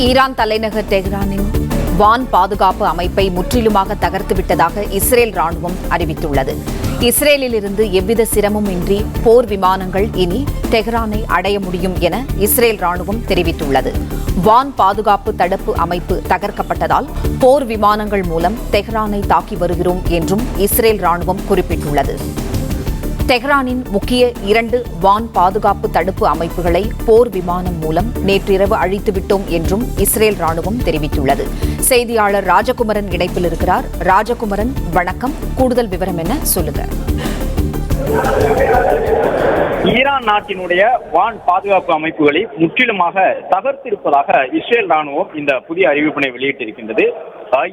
Iran தலைநகர் டெஹ்ரானின் வான் பாதுகாப்பு அமைப்பை முற்றிலுமாக தகர்த்துவிட்டதாக இஸ்ரேல் ராணுவம் அறிவித்துள்ளது. இஸ்ரேலிலிருந்து எவ்வித சிரமமின்றி போர் விமானங்கள் இனி டெஹ்ரானை அடைய முடியும் என இஸ்ரேல் ராணுவம் தெரிவித்துள்ளது. வான் பாதுகாப்பு தடுப்பு அமைப்பு தகர்க்கப்பட்டதால் போர் விமானங்கள் மூலம் டெஹ்ரானை தாக்கி வருகிறோம் என்றும் இஸ்ரேல் ராணுவம் குறிப்பிட்டுள்ளது. டெஹ்ரானின் முக்கிய 2 வான் பாதுகாப்பு தடுப்பு அமைப்புகளை போர் விமானம் மூலம் நேற்றிரவு அழித்துவிட்டோம் என்றும் இஸ்ரேல் ராணுவம் தெரிவித்துள்ளது. செய்தியாளர் ராஜகுமரன் இணைப்பில் இருக்கிறார். ராஜகுமரன், வணக்கம். கூடுதல் விவரம் என்ன, சொல்லுங்க. ஈரான் நாட்டினுடைய வான் பாதுகாப்பு அமைப்புகளை முற்றிலுமாக தகர்த்திருப்பதாக இஸ்ரேல் ராணுவம் இந்த புதிய அறிவிப்பினை வெளியிட்டிருக்கின்றது.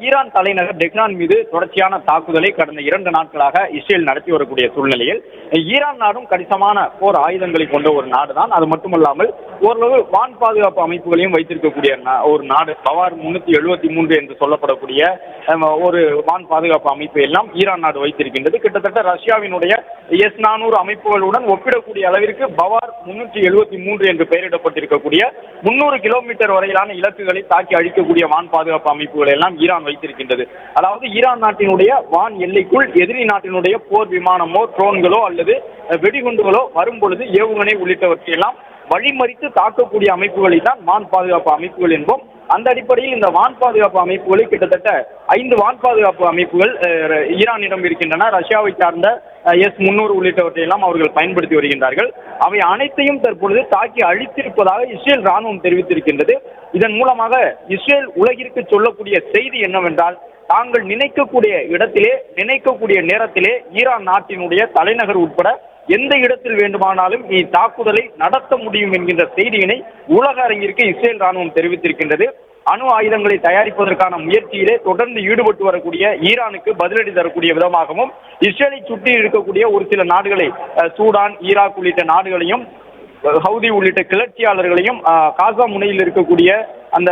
ஈரான் தலைநகர் டெஹ்ரான் மீது தொடர்ச்சியான தாக்குதலை கடந்த 2 நாட்களாக இஸ்ரேல் நடத்தி வரக்கூடிய சூழ்நிலையில் ஈரான் நாடும் கணிசமான போர் ஆயுதங்களை கொண்ட ஒரு நாடுதான். அது மட்டுமல்லாமல் ஓரளவு வான் பாதுகாப்பு அமைப்புகளையும் வைத்திருக்கக்கூடிய ஒரு நாடு. பவார் 373 என்று சொல்லப்படக்கூடிய ஒரு வான் பாதுகாப்பு அமைப்பை எல்லாம் ஈரான் நாடு வைத்திருக்கின்றது. கிட்டத்தட்ட ரஷ்யாவினுடைய S-400 அமைப்புகளுடன் ஒப்பிடக்கூடிய அளவிற்கு பவார் 373 என்று பெயரிடப்பட்டிருக்கக்கூடிய 300 கிலோமீட்டர் வரையிலான இலக்குகளை தாக்கி அழிக்கக்கூடிய வான் பாதுகாப்பு அமைப்புகள் எல்லாம் ஈரான் வைத்திருக்கின்றது. அதாவது ஈரான் நாட்டினுடைய வான் எல்லைக்குள் எதிரி நாட்டினுடைய போர் விமானமோ ட்ரோன்களோ அல்லது வெடிகுண்டுகளோ வரும் பொழுது ஏவுகணை உள்ளிட்டவற்றையெல்லாம் வழிமறித்து தாக்கக்கூடிய அமைப்புகளை தான் வான் பாதுகாப்பு அமைப்புகள் என்போம். அந்த அடிப்படையில் இந்த வான் பாதுகாப்பு அமைப்புகளை கிட்டத்தட்ட 5 வான் பாதுகாப்பு அமைப்புகள் ஈரானிடம் இருக்கின்றன. ரஷ்யாவை சார்ந்த S-300 உள்ளிட்டவற்றை எல்லாம் அவர்கள் பயன்படுத்தி வருகின்றார்கள். அவை அனைத்தையும் தற்பொழுது தாக்கி அழித்திருப்பதாக இஸ்ரேல் ராணுவம் தெரிவித்திருக்கின்றது. இதன் மூலமாக இஸ்ரேல் உலகிற்கு சொல்லக்கூடிய செய்தி என்னவென்றால், தாங்கள் நினைக்கக்கூடிய இடத்திலே நினைக்கக்கூடிய நேரத்திலே ஈரான் நாட்டினுடைய தலைநகர் உட்பட எந்த இடத்தில் வேண்டுமானாலும் தாக்குதலை நடத்த முடியும் என்கின்ற செய்தியினை உலக அரங்கிற்கு இஸ்ரேல் ராணுவம் தெரிவித்திருக்கின்றது. அணு ஆயுதங்களை தயாரிப்பதற்கான முயற்சியிலே தொடர்ந்து ஈடுபட்டு வரக்கூடிய ஈரானுக்கு பதிலடி தரக்கூடிய விதமாகவும் இஸ்ரேலை சுற்றி இருக்கக்கூடிய ஒரு சில நாடுகளை, சூடான், ஈராக் உள்ளிட்ட நாடுகளையும், ஹவுதி உள்ளிட்ட கிளர்ச்சியாளர்களையும், காசா முனையில் இருக்கக்கூடிய அந்த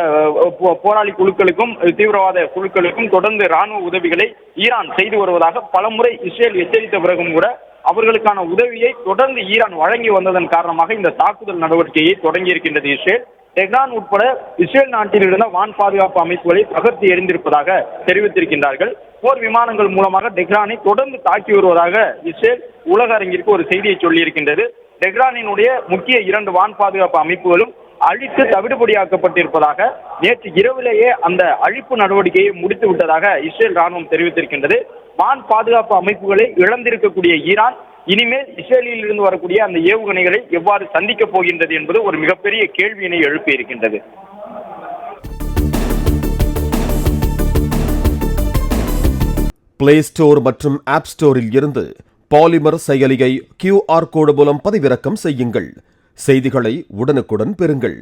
போராளி குழுக்களுக்கும் தீவிரவாத குழுக்களுக்கும் தொடர்ந்து ராணுவ உதவிகளை ஈரான் செய்து வருவதாக பலமுறை இஸ்ரேல் எச்சரித்த பிறகும் கூட அவர்களுக்கான உதவியை தொடர்ந்து ஈரான் வழங்கி வந்ததன் காரணமாக இந்த தாக்குதல் நடவடிக்கையை தொடங்கி இருக்கின்றது இஸ்ரேல். டெஹ்ரான் உட்பட இஸ்ரேல் நாட்டில் இருந்த வான் பாதுகாப்பு அமைப்புகளை தகர்த்து எறிந்திருப்பதாக தெரிவித்திருக்கின்றார்கள். போர் விமானங்கள் மூலமாக டெஹ்ரானை தொடர்ந்து தாக்கி வருவதாக இஸ்ரேல் உலக அரங்கிற்கு ஒரு செய்தியை சொல்லியிருக்கின்றது. டெஹ்ரானினுடைய முக்கிய 2 வான் பாதுகாப்பு அமைப்புகளும் அழித்து தவிடுபடியாக்கப்பட்டிருப்பதாக நேற்று இரவிலேயே அந்த அழிப்பு நடவடிக்கையை முடித்து விட்டதாக இஸ்ரேல் ராணுவம் தெரிவித்திருக்கின்றது. வான் பாதுகாப்பு அமைப்புகளை இழந்திருக்கக்கூடிய ஈரான் இனிமேல் இஸ்ரேலில் இருந்து வரக்கூடிய அந்த ஏவுகணைகளை எவ்வாறு சந்திக்கப் போகின்றது என்பது ஒரு மிகப்பெரிய கேள்வியினை எழுப்பி இருக்கின்றது. பிளே ஸ்டோர் மற்றும் ஆப் ஸ்டோரில் இருந்து பாலிமர் செயலியை QR கோடு மூலம் பதிவிறக்கம் செய்யுங்கள். செய்திகளை உடனுக்குடன் பெறுங்கள்.